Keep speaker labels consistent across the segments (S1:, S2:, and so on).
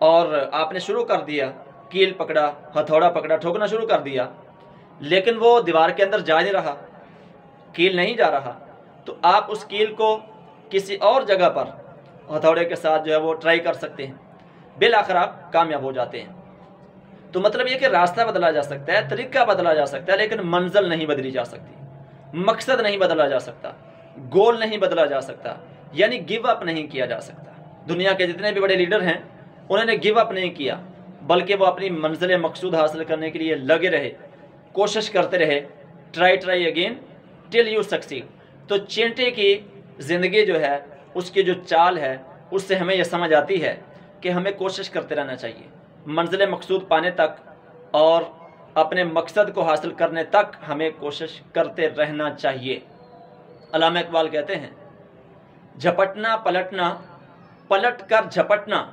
S1: اور آپ نے شروع کر دیا، کیل پکڑا، ہتھوڑا پکڑا، ٹھوکنا شروع کر دیا، لیکن وہ دیوار کے اندر جا نہیں رہا، کیل نہیں جا رہا، تو آپ اس کیل کو کسی اور جگہ پر ہتھوڑے کے ساتھ جو ہے وہ ٹرائی کر سکتے ہیں، بالآخر آپ کامیاب ہو جاتے ہیں۔ تو مطلب یہ کہ راستہ بدلا جا سکتا ہے، طریقہ بدلا جا سکتا ہے، لیکن منزل نہیں بدلی جا سکتی، مقصد نہیں بدلا جا سکتا، گول نہیں بدلا جا سکتا، یعنی گیو اپ نہیں کیا جا سکتا۔ دنیا کے جتنے بھی بڑے لیڈر ہیں انہوں نے گیو اپ نہیں کیا، بلکہ وہ اپنی منزل مقصود حاصل کرنے کے لیے لگے رہے، کوشش کرتے رہے، try again till you succeed. تو چینٹے کی زندگی جو ہے، اس کی جو چال ہے، اس سے ہمیں یہ سمجھ آتی ہے کہ ہمیں کوشش کرتے رہنا چاہیے منزل مقصود پانے تک، اور اپنے مقصد کو حاصل کرنے تک ہمیں کوشش کرتے رہنا چاہیے۔ علامہ اقبال کہتے ہیں، جھپٹنا پلٹنا، پلٹ کر جھپٹنا،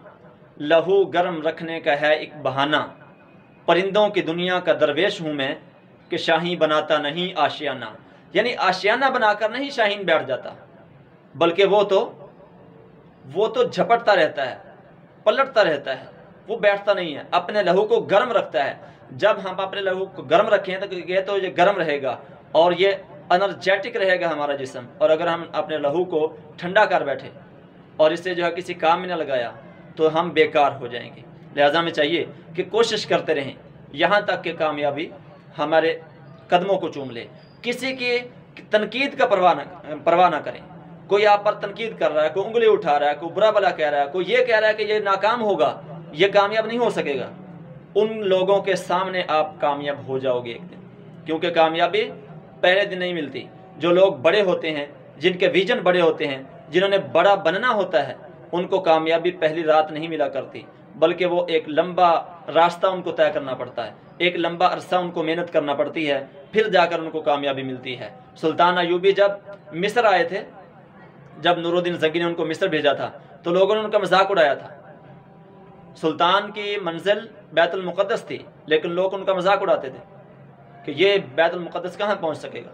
S1: لہو گرم رکھنے کا ہے ایک بہانہ، پرندوں کی دنیا کا درویش ہوں میں کہ شاہین بناتا نہیں آشیانہ۔ یعنی آشیانہ بنا کر نہیں شاہین بیٹھ جاتا، بلکہ وہ تو جھپٹتا رہتا ہے، پلٹتا رہتا ہے، وہ بیٹھتا نہیں ہے، اپنے لہو کو گرم رکھتا ہے۔ جب ہم اپنے لہو کو گرم رکھیں تو یہ گرم رہے گا اور یہ انرجیٹک رہے گا ہمارا جسم، اور اگر ہم اپنے لہو کو ٹھنڈا کر بیٹھے اور اسے جو ہے کسی کام میں نہ لگایا تو ہم بیکار ہو جائیں گے۔ لہٰذا ہمیں چاہیے کہ کوشش کرتے رہیں یہاں تک کہ کامیابی ہمارے قدموں کو چوم لے۔ کسی کی تنقید کا پرواہ نہ کریں۔ کوئی آپ پر تنقید کر رہا ہے، کوئی انگلی اٹھا رہا ہے، کوئی برا بلا کہہ رہا ہے، کوئی یہ کہہ رہا ہے کہ یہ ناکام ہوگا، یہ کامیاب نہیں ہو سکے گا، ان لوگوں کے سامنے آپ کامیاب ہو جاؤ گے ایک دن، کیونکہ کامیابی پہلے دن نہیں ملتی۔ جو لوگ بڑے ہوتے ہیں، جن کے ویژن بڑے ہوتے ہیں، جنہوں نے بڑا بننا ہوتا ہے، ان کو کامیابی پہلی رات نہیں ملا کرتی، بلکہ وہ ایک لمبا راستہ ان کو طے کرنا پڑتا ہے، ایک لمبا عرصہ ان کو محنت کرنا پڑتی ہے، پھر جا کر ان کو کامیابی ملتی ہے۔ سلطان ایوبی جب مصر آئے تھے، جب نور الدین زنگی نے ان کو مصر بھیجا تھا تو لوگوں نے ان کا مذاق اڑایا تھا۔ سلطان کی منزل بیت المقدس تھی، لیکن لوگ ان کا مذاق اڑاتے تھے کہ یہ بیت المقدس کہاں پہنچ سکے گا۔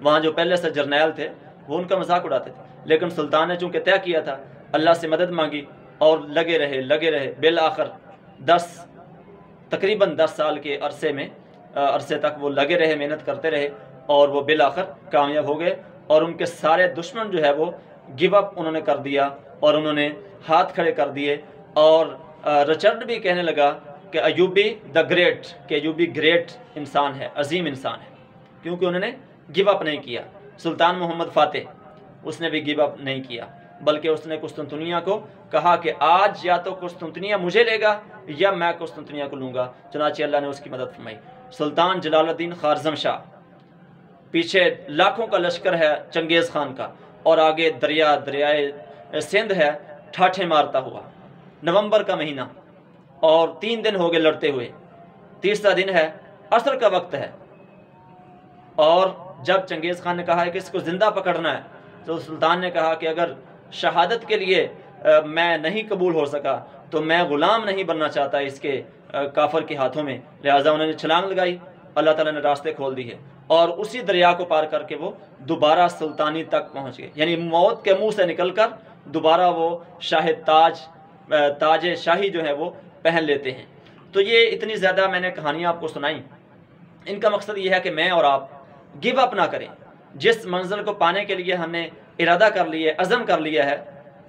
S1: وہاں جو پہلے سے جرنیل تھے وہ ان کا مذاق اڑاتے تھے، لیکن سلطان نے چونکہ طے کیا تھا، اللہ سے مدد مانگی اور لگے رہے، بالآخر تقریباً 10 سال کے عرصے تک وہ لگے رہے، محنت کرتے رہے، اور وہ بالآخر کامیاب ہو گئے، اور ان کے سارے دشمن جو ہے وہ گیو اپ انہوں نے کر دیا اور انہوں نے ہاتھ کھڑے کر دیے۔ اور رچرڈ بھی کہنے لگا کہ ایوبی دا گریٹ، کہ ایوبی گریٹ انسان ہے، عظیم انسان ہے، کیونکہ انہوں نے گیو اپ نہیں کیا۔ سلطان محمد فاتح، اس نے بھی گیو اپ نہیں کیا، بلکہ اس نے قسطنطنیہ کو کہا کہ آج یا تو قسطنطنیہ مجھے لے گا یا میں قسطنطنیہ کو لوں گا، چنانچہ اللہ نے اس کی مدد فرمائی۔ سلطان جلال الدین خوارزم شاہ، پیچھے لاکھوں کا لشکر ہے چنگیز خان کا، اور آگے دریائے سندھ ہے ٹھاٹھے مارتا ہوا، نومبر کا مہینہ، اور 3 دن ہو گئے لڑتے ہوئے، تیسرا دن ہے، عصر کا وقت ہے، اور جب چنگیز خان نے کہا ہے کہ اس کو زندہ پکڑنا ہے، تو سلطان نے کہا کہ اگر شہادت کے لیے میں نہیں قبول ہو سکا تو میں غلام نہیں بننا چاہتا اس کے کافر کے ہاتھوں میں، لہٰذا انہوں نے چھلانگ لگائی، اللہ تعالیٰ نے راستے کھول دی ہے، اور اسی دریا کو پار کر کے وہ دوبارہ سلطانی تک پہنچ گئے، یعنی موت کے منہ سے نکل کر دوبارہ وہ تاج شاہی جو ہے وہ پہن لیتے ہیں۔ تو یہ اتنی زیادہ میں نے کہانیاں آپ کو سنائیں، ان کا مقصد یہ ہے کہ میں اور آپ گیو اپ نہ کریں۔ جس منزل کو پانے کے لیے ہم نے ارادہ کر لیا، عزم کر لیا ہے،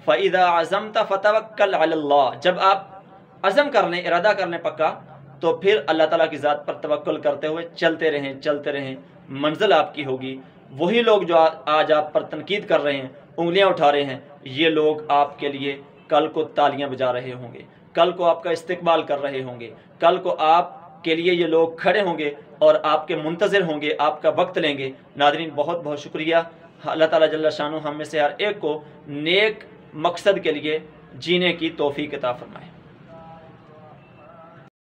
S1: فَإِذَا عَزَمْتَ فَتَوَكَّلْ عَلَى اللَّهِ، جب آپ عزم کر لیں، ارادہ کر لیں پکا، تو پھر اللہ تعالیٰ کی ذات پر توکل کرتے ہوئے چلتے رہیں، منزل آپ کی ہوگی۔ وہی لوگ جو آج آپ پر تنقید کر رہے ہیں، انگلیاں اٹھا رہے ہیں، یہ لوگ آپ کے لیے کل کو تالیاں بجا رہے ہوں گے، کل کو آپ کا استقبال کر رہے ہوں گے، کل کو آپ کے لیے یہ لوگ کھڑے ہوں گے اور آپ کے منتظر ہوں گے، آپ کا وقت لیں گے۔ ناظرین، بہت بہت شکریہ۔ اللہ تعالیٰ جل شانہ ہم میں سے ہر ایک کو نیک مقصد کے لیے جینے کی توفیق عطا فرمائے۔